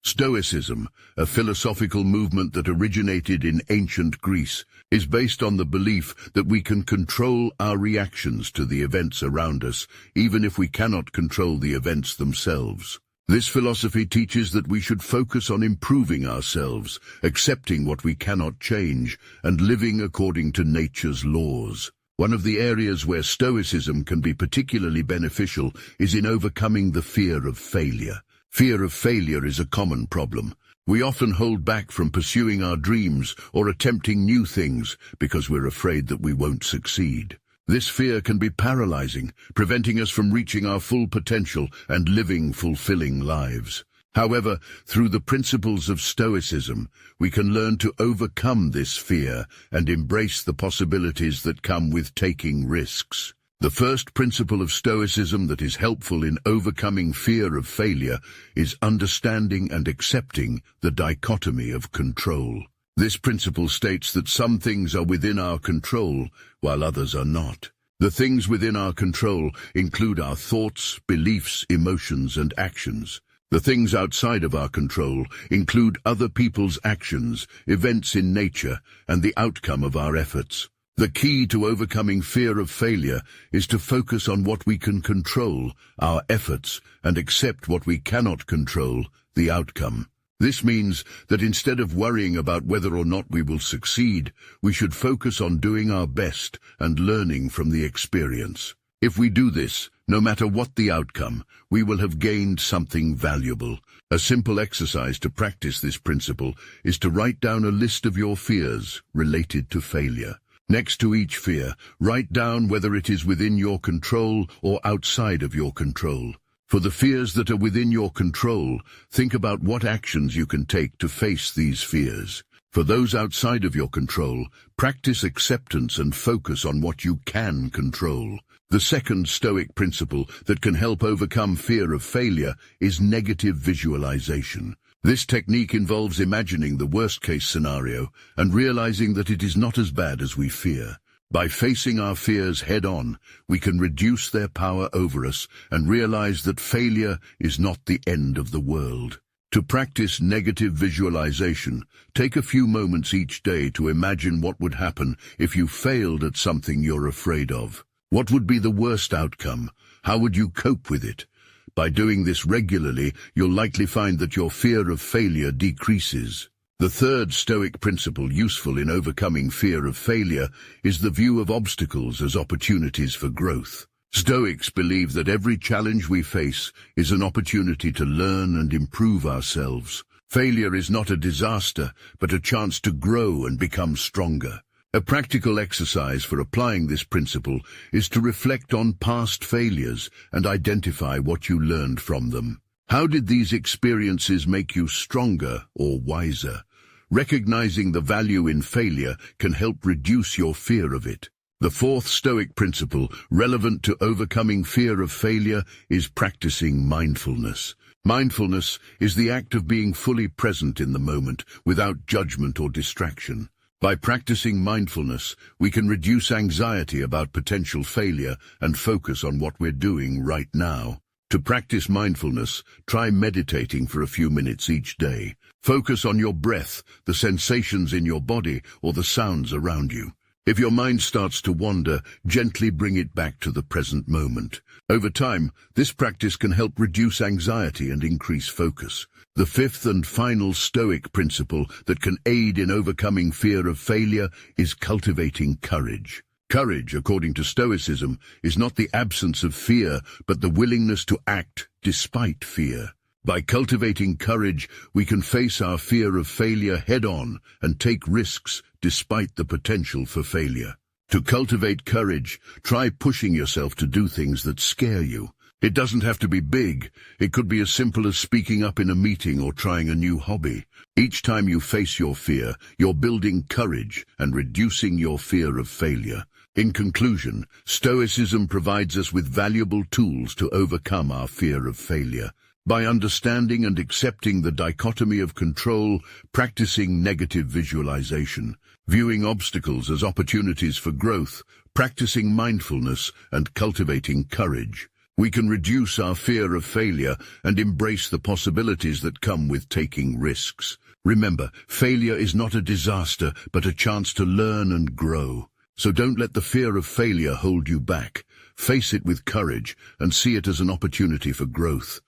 Stoicism, a philosophical movement that originated in ancient Greece, is based on the belief that we can control our reactions to the events around us, even if we cannot control the events themselves. This philosophy teaches that we should focus on improving ourselves, accepting what we cannot change, and living according to nature's laws. One of the areas where Stoicism can be particularly beneficial is in overcoming the fear of failure. Fear of failure is a common problem. We often hold back from pursuing our dreams or attempting new things because we're afraid that we won't succeed. This fear can be paralyzing, preventing us from reaching our full potential and living fulfilling lives. However, through the principles of Stoicism, we can learn to overcome this fear and embrace the possibilities that come with taking risks. The first principle of Stoicism that is helpful in overcoming fear of failure is understanding and accepting the dichotomy of control. This principle states that some things are within our control, while others are not. The things within our control include our thoughts, beliefs, emotions, and actions. The things outside of our control include other people's actions, events in nature, and the outcome of our efforts. The key to overcoming fear of failure is to focus on what we can control, our efforts, and accept what we cannot control, the outcome. This means that instead of worrying about whether or not we will succeed, we should focus on doing our best and learning from the experience. If we do this, no matter what the outcome, we will have gained something valuable. A simple exercise to practice this principle is to write down a list of your fears related to failure. Next to each fear, write down whether it is within your control or outside of your control. For the fears that are within your control, think about what actions you can take to face these fears. For those outside of your control, practice acceptance and focus on what you can control. The second Stoic principle that can help overcome fear of failure is negative visualization. This technique involves imagining the worst-case scenario and realizing that it is not as bad as we fear. By facing our fears head-on, we can reduce their power over us and realize that failure is not the end of the world. To practice negative visualization, take a few moments each day to imagine what would happen if you failed at something you're afraid of. What would be the worst outcome? How would you cope with it? By doing this regularly, you'll likely find that your fear of failure decreases. The third Stoic principle useful in overcoming fear of failure is the view of obstacles as opportunities for growth. Stoics believe that every challenge we face is an opportunity to learn and improve ourselves. Failure is not a disaster, but a chance to grow and become stronger. A practical exercise for applying this principle is to reflect on past failures and identify what you learned from them. How did these experiences make you stronger or wiser? Recognizing the value in failure can help reduce your fear of it. The fourth Stoic principle, relevant to overcoming fear of failure, is practicing mindfulness. Mindfulness is the act of being fully present in the moment, without judgment or distraction. By practicing mindfulness, we can reduce anxiety about potential failure and focus on what we're doing right now. To practice mindfulness, try meditating for a few minutes each day. Focus on your breath, the sensations in your body, or the sounds around you. If your mind starts to wander, gently bring it back to the present moment. Over time, this practice can help reduce anxiety and increase focus. The fifth and final Stoic principle that can aid in overcoming fear of failure is cultivating courage. Courage, according to Stoicism, is not the absence of fear, but the willingness to act despite fear. By cultivating courage, we can face our fear of failure head-on and take risks despite the potential for failure. To cultivate courage, try pushing yourself to do things that scare you. It doesn't have to be big. It could be as simple as speaking up in a meeting or trying a new hobby. Each time you face your fear, you're building courage and reducing your fear of failure. In conclusion, Stoicism provides us with valuable tools to overcome our fear of failure. By understanding and accepting the dichotomy of control, practicing negative visualization, viewing obstacles as opportunities for growth, practicing mindfulness, and cultivating courage, We can reduce our fear of failure and embrace the possibilities that come with taking risks. Remember, failure is not a disaster, but a chance to learn and grow. So don't let the fear of failure hold you back. Face it with courage and see it as an opportunity for growth.